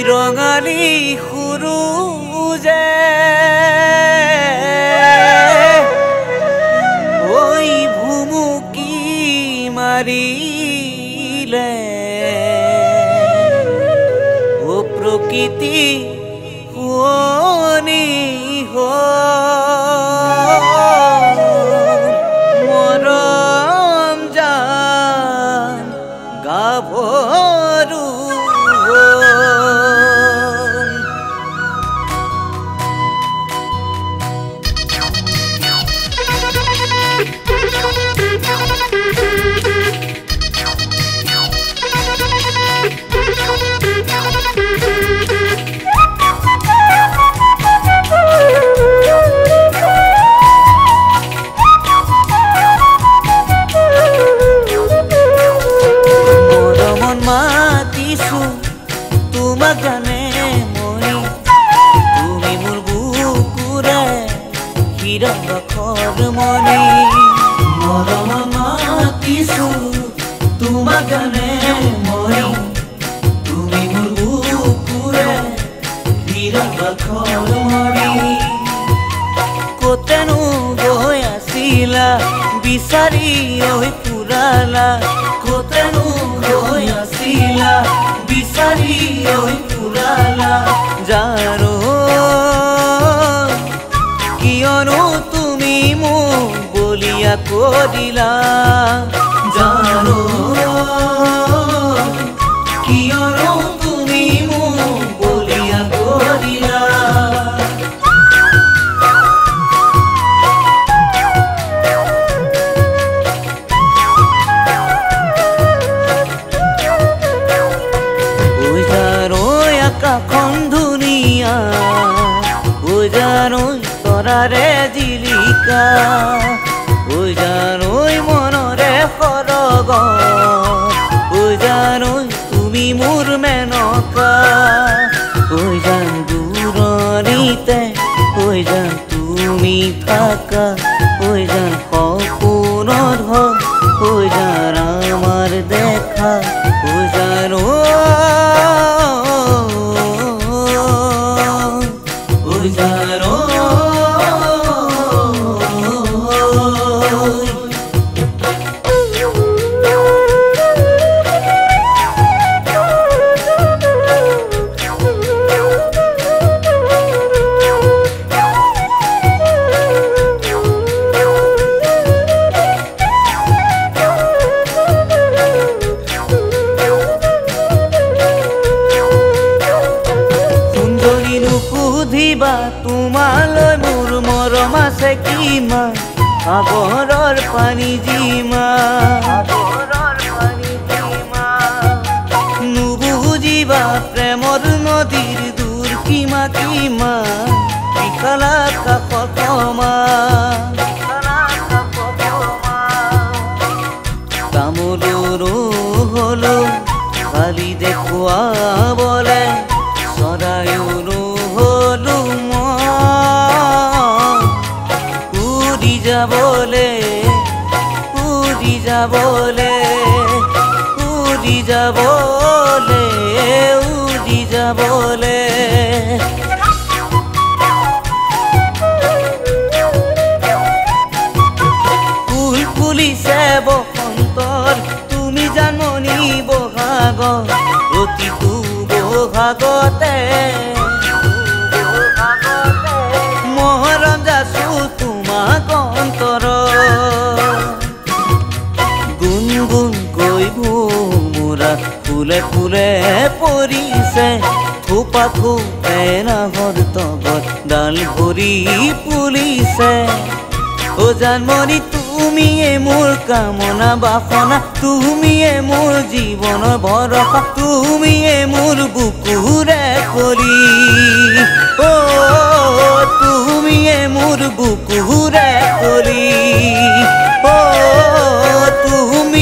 ৰঙালী সুৰুজে ঐ ভুমুকি মাৰিলে ও প্ৰকৃতি শুৱনি মৰম জান গাভৰু মাতিছো তোমাক গানে মই তুমি মোৰ বুকুৰে হিৰকৰ মনি মৰম মাতিছো তোমাক গানে মই তুমি মোৰ বুকুৰে হিৰকৰ মনি কতেনো গৈ আছিলা বিচাৰি ঐ ফুৰালা কতেনো গৈ আছিলা বিচাৰি ঐ ফুৰালা জানো কিয়নো তুমি মোক বলিয়া কৰিলা জানো কিয়নো তুমি মোক বলিয়া কৰিলা আকাশখন ধুনীয়া ঐ জানো তৰাৰে জিলিকা ঐ জানো মনৰে সৰগ ঐ জানো তুমি মোৰ মেনকা ঐ জান দূৰণিতে ঐ জান তুমি থাকা ঐ জান সপোনৰ ঐ জান আমাৰ দেখা ঐ জানো সুধিবা তোমালৈ মোৰ মৰম আছে কিমান সাগৰৰ পানী যিমান নুবুজিবা প্ৰেমৰ নদীৰ দূৰ সীমা কিমান বিশাল আকাশ সমান তামোলৰো হলো খালি দেখুৱাবলে চৰাইৰো হলো উৰি যাবলে উৰি যাবলে উৰি যাবলে উৰি যাবলে ফুল ফুলিছে বসন্তৰ তুমি জানমণি বহাগ প্ৰতিটো বহাগতে মৰম যাচো তোমাক অন্তৰ গুণগুণকৈ ভোমোৰা ফুলে ফুলে পৰিছে থোপা থোপে নাহৰ তগত ডাল ভৰি ফুলিছে ও জানমণি তুমিয়ে মোৰ কামনা বাসনা তুমিয়ে মোৰ জীৱনৰ ভৰসা তুমিয়ে মোৰ বুকুৰে কলি ও তুমিয়ে মোৰ বুকুৰে কলি ও তুমি